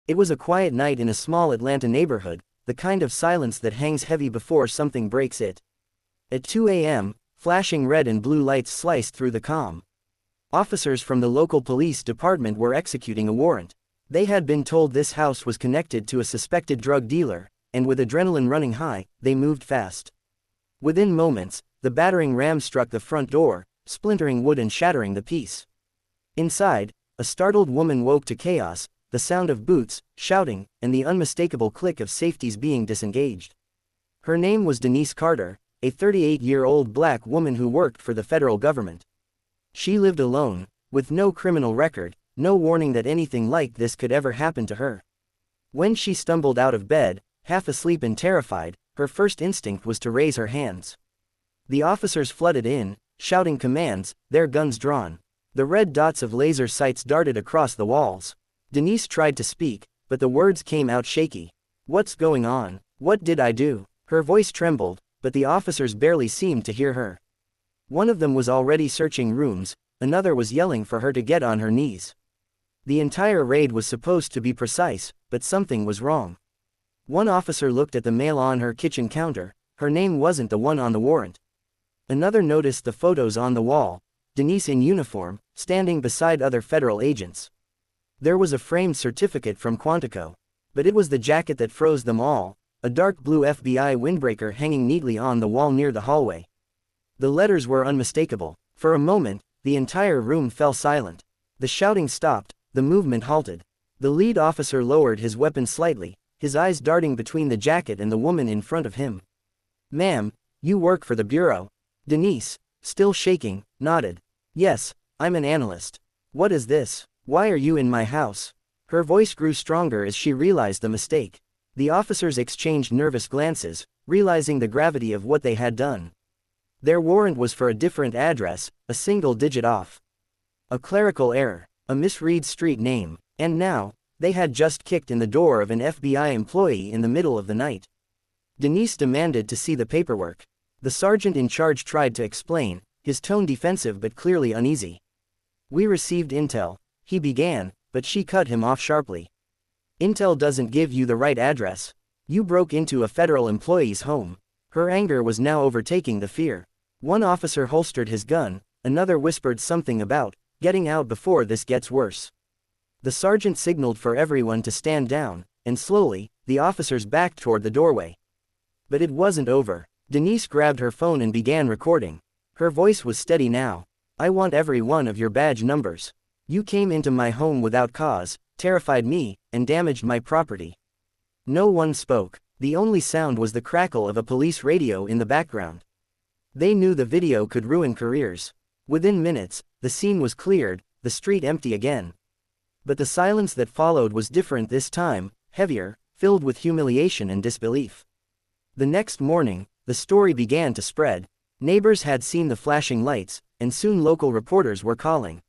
It was a quiet night in a small Atlanta neighborhood, the kind of silence that hangs heavy before something breaks it. At 2 a.m., flashing red and blue lights sliced through the calm. Officers from the local police department were executing a warrant. They had been told this house was connected to a suspected drug dealer, and with adrenaline running high, they moved fast. Within moments, the battering ram struck the front door, splintering wood and shattering the peace. Inside, a startled woman woke to chaos, the sound of boots, shouting, and the unmistakable click of safeties being disengaged. Her name was Denise Carter, a 38-year-old black woman who worked for the federal government. She lived alone, with no criminal record, no warning that anything like this could ever happen to her. When she stumbled out of bed, half asleep and terrified, her first instinct was to raise her hands. The officers flooded in, shouting commands, their guns drawn. The red dots of laser sights darted across the walls. Denise tried to speak, but the words came out shaky. "What's going on? What did I do?" Her voice trembled, but the officers barely seemed to hear her. One of them was already searching rooms, another was yelling for her to get on her knees. The entire raid was supposed to be precise, but something was wrong. One officer looked at the mail on her kitchen counter. Her name wasn't the one on the warrant. Another noticed the photos on the wall, Denise in uniform, standing beside other federal agents. There was a framed certificate from Quantico, but it was the jacket that froze them all, a dark blue FBI windbreaker hanging neatly on the wall near the hallway. The letters were unmistakable. For a moment, the entire room fell silent. The shouting stopped, the movement halted. The lead officer lowered his weapon slightly, his eyes darting between the jacket and the woman in front of him. "Ma'am, you work for the Bureau?" Denise, still shaking, nodded. "Yes, I'm an analyst." "What is this? Why are you in my house?" Her voice grew stronger as she realized the mistake. The officers exchanged nervous glances, realizing the gravity of what they had done. Their warrant was for a different address, a single digit off. A clerical error, a misread street name, and now, they had just kicked in the door of an FBI employee in the middle of the night. Denise demanded to see the paperwork. The sergeant in charge tried to explain, his tone defensive but clearly uneasy. "We received intel," he began, but she cut him off sharply. "Intel doesn't give you the right address. You broke into a federal employee's home." Her anger was now overtaking the fear. One officer holstered his gun, another whispered something about getting out before this gets worse. The sergeant signaled for everyone to stand down, and slowly, the officers backed toward the doorway. But it wasn't over. Denise grabbed her phone and began recording. Her voice was steady now. "I want every one of your badge numbers. You came into my home without cause, terrified me, and damaged my property." No one spoke. The only sound was the crackle of a police radio in the background. They knew the video could ruin careers. Within minutes, the scene was cleared, the street empty again. But the silence that followed was different this time, heavier, filled with humiliation and disbelief. The next morning, the story began to spread. Neighbors had seen the flashing lights, and soon local reporters were calling.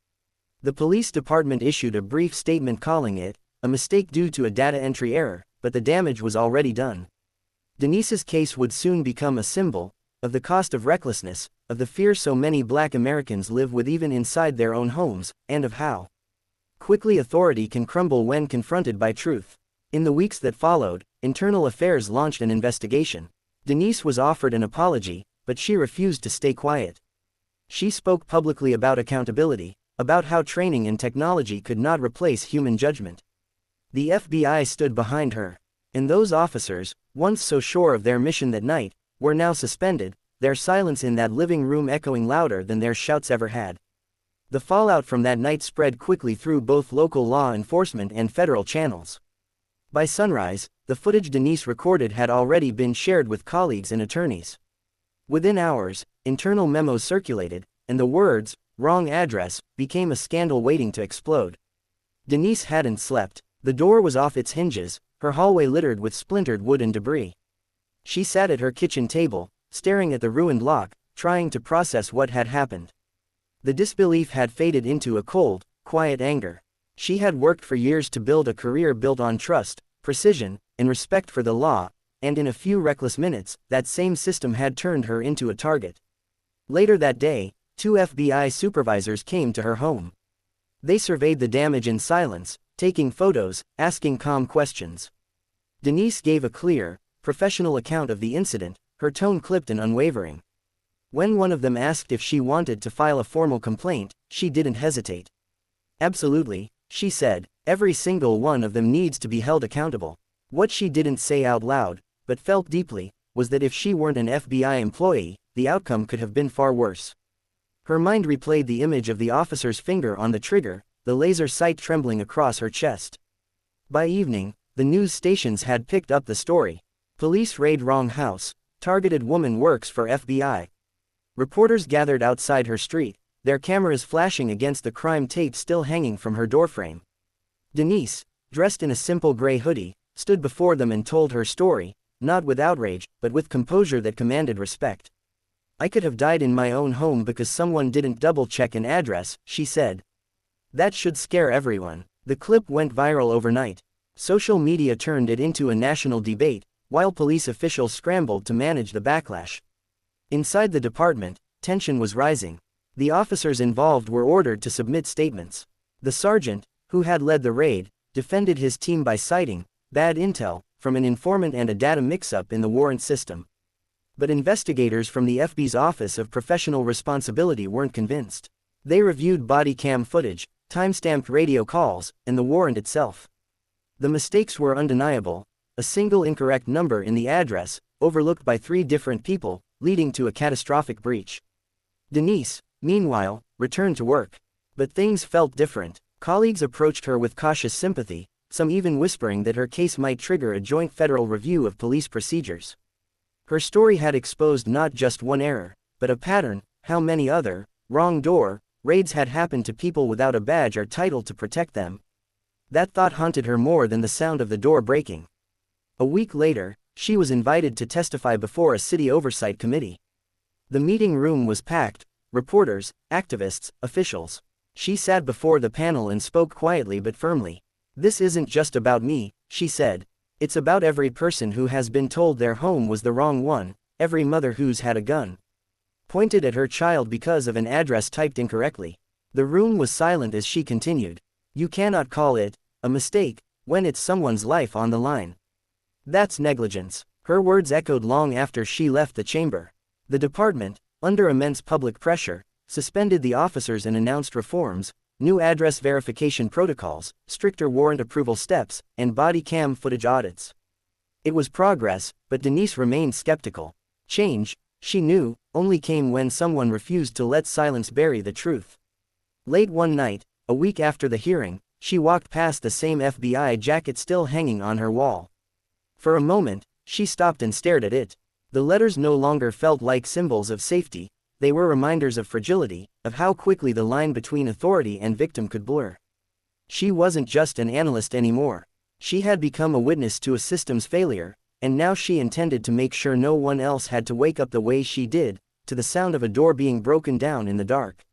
The police department issued a brief statement calling it a mistake due to a data entry error, but the damage was already done. Denise's case would soon become a symbol of the cost of recklessness, of the fear so many Black Americans live with even inside their own homes, and of how quickly authority can crumble when confronted by truth. In the weeks that followed, Internal Affairs launched an investigation. Denise was offered an apology, but she refused to stay quiet. She spoke publicly about accountability, about how training and technology could not replace human judgment. The FBI stood behind her. And those officers, once so sure of their mission that night, were now suspended, their silence in that living room echoing louder than their shouts ever had. The fallout from that night spread quickly through both local law enforcement and federal channels. By sunrise, the footage Denise recorded had already been shared with colleagues and attorneys. Within hours, internal memos circulated, and the words, "wrong address," became a scandal waiting to explode. Denise hadn't slept. The door was off its hinges, her hallway littered with splintered wood and debris. She sat at her kitchen table, staring at the ruined lock, trying to process what had happened. The disbelief had faded into a cold, quiet anger. She had worked for years to build a career built on trust, precision, and respect for the law, and in a few reckless minutes, that same system had turned her into a target. Later that day, 2 FBI supervisors came to her home. They surveyed the damage in silence, taking photos, asking calm questions. Denise gave a clear, professional account of the incident, her tone clipped and unwavering. When one of them asked if she wanted to file a formal complaint, she didn't hesitate. Absolutely, she said, every single one of them needs to be held accountable. What she didn't say out loud, but felt deeply, was that if she weren't an FBI employee, the outcome could have been far worse. Her mind replayed the image of the officer's finger on the trigger, the laser sight trembling across her chest. By evening, the news stations had picked up the story. Police raid wrong house, targeted woman works for FBI. Reporters gathered outside her street, their cameras flashing against the crime tape still hanging from her doorframe. Denise, dressed in a simple gray hoodie, stood before them and told her story, not with outrage, but with composure that commanded respect. I could have died in my own home because someone didn't double-check an address, she said. That should scare everyone. The clip went viral overnight. Social media turned it into a national debate, while police officials scrambled to manage the backlash. Inside the department, tension was rising. The officers involved were ordered to submit statements. The sergeant, who had led the raid, defended his team by citing bad intel from an informant and a data mix-up in the warrant system. But investigators from the FBI's Office of Professional Responsibility weren't convinced. They reviewed body cam footage, time-stamped radio calls, and the warrant itself. The mistakes were undeniable: a single incorrect number in the address, overlooked by 3 different people, leading to a catastrophic breach. Denise, meanwhile, returned to work. But things felt different. Colleagues approached her with cautious sympathy, some even whispering that her case might trigger a joint federal review of police procedures. Her story had exposed not just one error, but a pattern. How many other wrong door raids had happened to people without a badge or title to protect them? That thought haunted her more than the sound of the door breaking. A week later, she was invited to testify before a city oversight committee. The meeting room was packed: reporters, activists, officials. She sat before the panel and spoke quietly but firmly. This isn't just about me, she said. It's about every person who has been told their home was the wrong one, every mother who's had a gun pointed at her child because of an address typed incorrectly. The room was silent as she continued. You cannot call it a mistake when it's someone's life on the line. That's negligence. Her words echoed long after she left the chamber. The department, under immense public pressure, suspended the officers and announced reforms: new address verification protocols, stricter warrant approval steps, and body cam footage audits. It was progress, but Denise remained skeptical. Change, she knew, only came when someone refused to let silence bury the truth. Late one night, a week after the hearing, she walked past the same FBI jacket still hanging on her wall. For a moment, she stopped and stared at it. The letters no longer felt like symbols of safety. They were reminders of fragility, of how quickly the line between authority and victim could blur. She wasn't just an analyst anymore. She had become a witness to a system's failure, and now she intended to make sure no one else had to wake up the way she did, to the sound of a door being broken down in the dark.